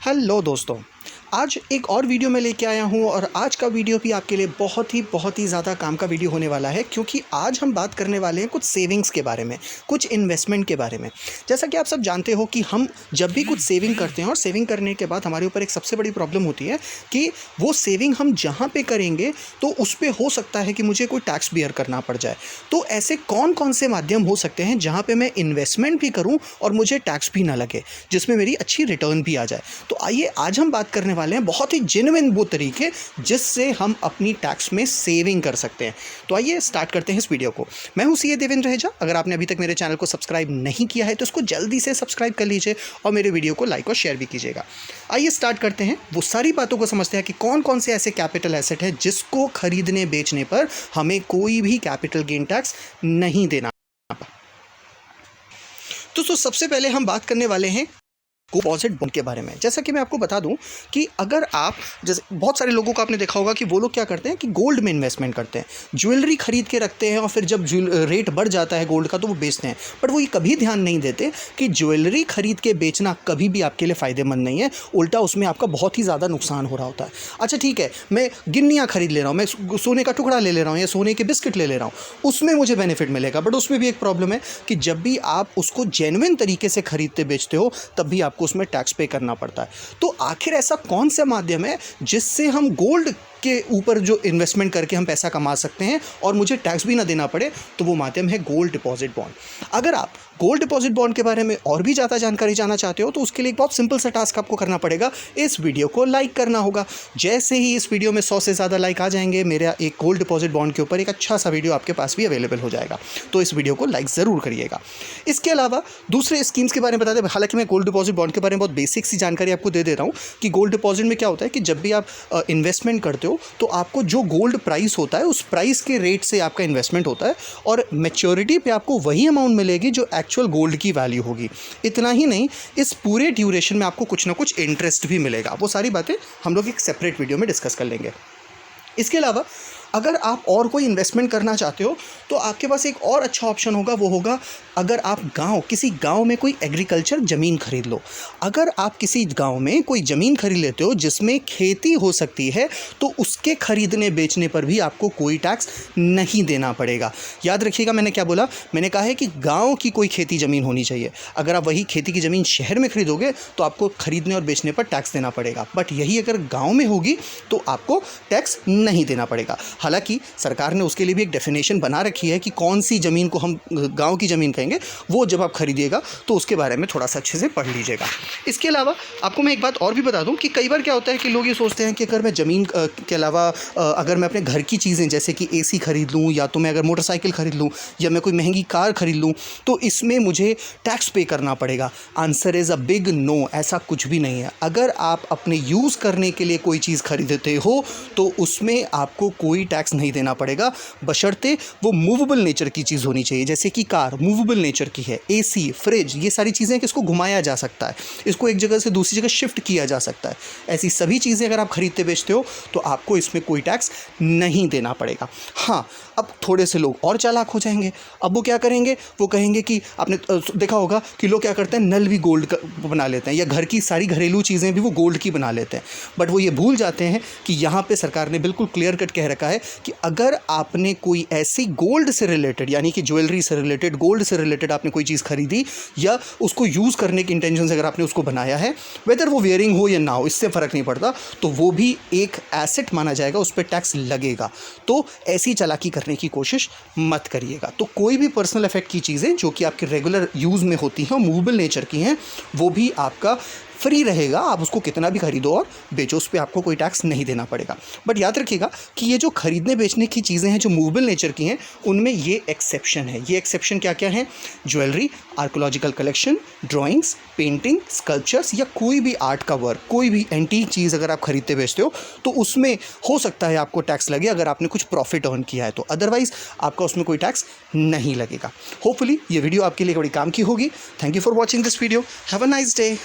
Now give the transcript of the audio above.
Hello दोस्तों, आज एक और वीडियो मैं लेके आया हूँ और आज का वीडियो भी आपके लिए बहुत ही ज़्यादा काम का वीडियो होने वाला है, क्योंकि आज हम बात करने वाले हैं कुछ सेविंग्स के बारे में, कुछ इन्वेस्टमेंट के बारे में। जैसा कि आप सब जानते हो कि हम जब भी कुछ सेविंग करते हैं और सेविंग करने के बाद हमारे ऊपर एक सबसे बड़ी प्रॉब्लम होती है कि वो सेविंग हम जहाँ पे करेंगे तो उस पर हो सकता है कि मुझे कोई टैक्स बियर करना पड़ जाए। तो ऐसे कौन कौन से माध्यम हो सकते हैं जहाँ पे मैं इन्वेस्टमेंट भी करूँ और मुझे टैक्स भी ना लगे, जिसमें मेरी अच्छी रिटर्न भी आ जाए। तो आइए आज हम बात करने वाले हैं बहुत ही जेन्युइन वो तरीके जिससे हम अपनी टैक्स में सेविंग कर सकते हैं। तो आइए स्टार्ट करते हैं इस वीडियो को। मैं हूं सीए देवेंद्र रहेजा। अगर आपने अभी तक मेरे चैनल को सब्सक्राइब नहीं किया है तो इसको जल्दी से सब्सक्राइब कर लीजिए और मेरे वीडियो को लाइक और शेयर भी कीजिएगा। आइए स्टार्ट करते हैं, वो सारी बातों को समझते हैं कि कौन कौन से ऐसे कैपिटल एसेट है जिसको खरीदने बेचने पर हमें कोई भी कैपिटल गेन टैक्स नहीं देना। तो सबसे पहले हम बात करने वाले हैं डिपॉजिट बॉन्ड के बारे में। जैसा कि मैं आपको बता दूं कि अगर आप, जैसे बहुत सारे लोगों को आपने देखा होगा कि वो लोग क्या करते हैं कि गोल्ड में इन्वेस्टमेंट करते हैं, ज्वेलरी खरीद के रखते हैं और फिर जब रेट बढ़ जाता है गोल्ड का तो वो बेचते हैं। बट वो ये कभी ध्यान नहीं देते कि ज्वेलरी खरीद के बेचना कभी भी आपके लिए फ़ायदेमंद नहीं है, उल्टा उसमें आपका बहुत ही ज़्यादा नुकसान हो रहा होता है। अच्छा ठीक है, मैं गिन्नियाँ खरीद ले रहा हूँ, मैं सोने का टुकड़ा ले रहा हूँ या सोने के बिस्किट ले रहा हूँ, उसमें मुझे बेनिफिट मिलेगा। बट उसमें भी एक प्रॉब्लम है कि जब भी आप उसको जेन्युइन तरीके से खरीदते बेचते हो तब भी आपको उसमें टैक्स पे करना पड़ता है। तो आखिर ऐसा कौन सा माध्यम है जिससे हम गोल्ड के ऊपर जो इन्वेस्टमेंट करके हम पैसा कमा सकते हैं और मुझे टैक्स भी ना देना पड़े? तो वो माध्यम है गोल्ड डिपॉजिट बॉन्ड। अगर आप गोल्ड डिपॉजिट बॉन्ड के बारे में और भी ज़्यादा जानकारी जानना चाहते हो तो उसके लिए एक बहुत सिंपल सा टास्क आपको करना पड़ेगा, इस वीडियो को लाइक करना होगा। जैसे ही इस वीडियो में 100 से ज़्यादा लाइक आ जाएंगे, मेरा एक गोल्ड डिपॉजिट बॉन्ड के ऊपर एक अच्छा सा वीडियो आपके पास भी अवेलेबल हो जाएगा। तो इस वीडियो को लाइक ज़रूर करिएगा। इसके अलावा दूसरे स्कीम्स के बारे में बता दें, हालांकि मैं गोल्ड डिपॉजिट बॉन्ड के बारे में बहुत बेसिक सी जानकारी आपको दे रहा हूँ कि गोल्ड डिपॉजिट में क्या होता है कि जब भी आप इन्वेस्टमेंट करते हो तो आपको जो गोल्ड प्राइस होता है उस प्राइस के रेट से आपका इन्वेस्टमेंट होता है और मैच्योरिटी पे आपको वही अमाउंट मिलेगी जो एक्चुअल गोल्ड की वैल्यू होगी। इतना ही नहीं, इस पूरे ड्यूरेशन में आपको कुछ ना कुछ इंटरेस्ट भी मिलेगा। वो सारी बातें हम लोग एक सेपरेट वीडियो में डिस्कस कर लेंगे। इसके अलावा अगर आप और कोई इन्वेस्टमेंट करना चाहते हो तो आपके पास एक और अच्छा ऑप्शन होगा, वो होगा अगर आप किसी गांव में कोई एग्रीकल्चर ज़मीन खरीद लो। अगर आप किसी गांव में कोई ज़मीन खरीद लेते हो जिसमें खेती हो सकती है तो उसके खरीदने बेचने पर भी आपको कोई टैक्स नहीं देना पड़ेगा। याद रखिएगा मैंने क्या बोला, मैंने कहा है कि गाँव की कोई खेती ज़मीन होनी चाहिए। अगर आप वही खेती की ज़मीन शहर में खरीदोगे तो आपको खरीदने और बेचने पर टैक्स देना पड़ेगा, बट यही अगर गाँव में होगी तो आपको टैक्स नहीं देना पड़ेगा। हालांकि सरकार ने उसके लिए भी एक डेफिनेशन बना रखी है कि कौन सी ज़मीन को हम गांव की ज़मीन कहेंगे, वो जब आप खरीदिएगा तो उसके बारे में थोड़ा सा अच्छे से पढ़ लीजिएगा। इसके अलावा आपको मैं एक बात और भी बता दूं कि कई बार क्या होता है कि लोग ये सोचते हैं कि अगर मैं ज़मीन के अलावा अगर मैं अपने घर की चीज़ें जैसे कि एसी खरीद लूँ या तो मैं अगर मोटरसाइकिल खरीद लूँ या मैं कोई महंगी कार खरीद लूँ तो इसमें मुझे टैक्स पे करना पड़ेगा। Answer is a big no, ऐसा कुछ भी नहीं है। अगर आप अपने यूज़ करने के लिए कोई चीज़ खरीदते हो तो उसमें आपको कोई टैक्स नहीं देना पड़ेगा, बशर्ते वो मूवेबल नेचर की चीज़ होनी चाहिए। जैसे कि कार मूवेबल नेचर की है, एसी, फ्रिज, ये सारी चीज़ें कि इसको घुमाया जा सकता है, इसको एक जगह से दूसरी जगह शिफ्ट किया जा सकता है। ऐसी सभी चीज़ें अगर आप खरीदते बेचते हो तो आपको इसमें कोई टैक्स नहीं देना पड़ेगा। हाँ, अब थोड़े से लोग और चालाक हो जाएंगे। अब वो क्या करेंगे, वो कहेंगे कि आपने देखा होगा कि लोग क्या करते हैं, नल भी गोल्ड का बना लेते हैं या घर की सारी घरेलू चीज़ें भी वो गोल्ड की बना लेते हैं। बट वो ये भूल जाते हैं कि यहाँ पे सरकार ने बिल्कुल क्लियर कट कह रखा है कि अगर आपने कोई ऐसी गोल्ड से रिलेटेड, यानी कि ज्वेलरी से रिलेटेड, गोल्ड से रिलेटेड आपने कोई चीज़ खरीदी या उसको यूज़ करने के इंटेंशन से अगर आपने उसको बनाया है, वेदर वो वेयरिंग हो या ना हो, इससे फ़र्क नहीं पड़ता, तो वो भी एक एसेट माना जाएगा, उस पर टैक्स लगेगा। तो ऐसी चालाकी करने की कोशिश मत करिएगा। तो कोई भी पर्सनल इफेक्ट की चीज़ें जो कि आपके रेगुलर यूज़ में होती हैं और मूवेबल नेचर की हैं, वो भी आपका फ्री रहेगा। आप उसको कितना भी खरीदो और बेचो, उस पर आपको कोई टैक्स नहीं देना पड़ेगा। बट याद रखिएगा कि ये जो खरीदने बेचने की चीज़ें हैं जो मूवेबल नेचर की हैं, उनमें ये एक्सेप्शन है। ये एक्सेप्शन क्या क्या हैं? Jewellery, archaeological collection, drawings, painting, sculptures या कोई भी आर्ट का वर्क, कोई भी एंटीक चीज़ अगर आप खरीदते बेचते हो तो उसमें हो सकता है आपको टैक्स लगे अगर आपने कुछ प्रॉफिट अर्न किया है तो, अदरवाइज आपका उसमें कोई टैक्स नहीं लगेगा। होपफुली ये वीडियो आपके लिए बड़ी काम की होगी। Thank you for watching this video. Have a nice day.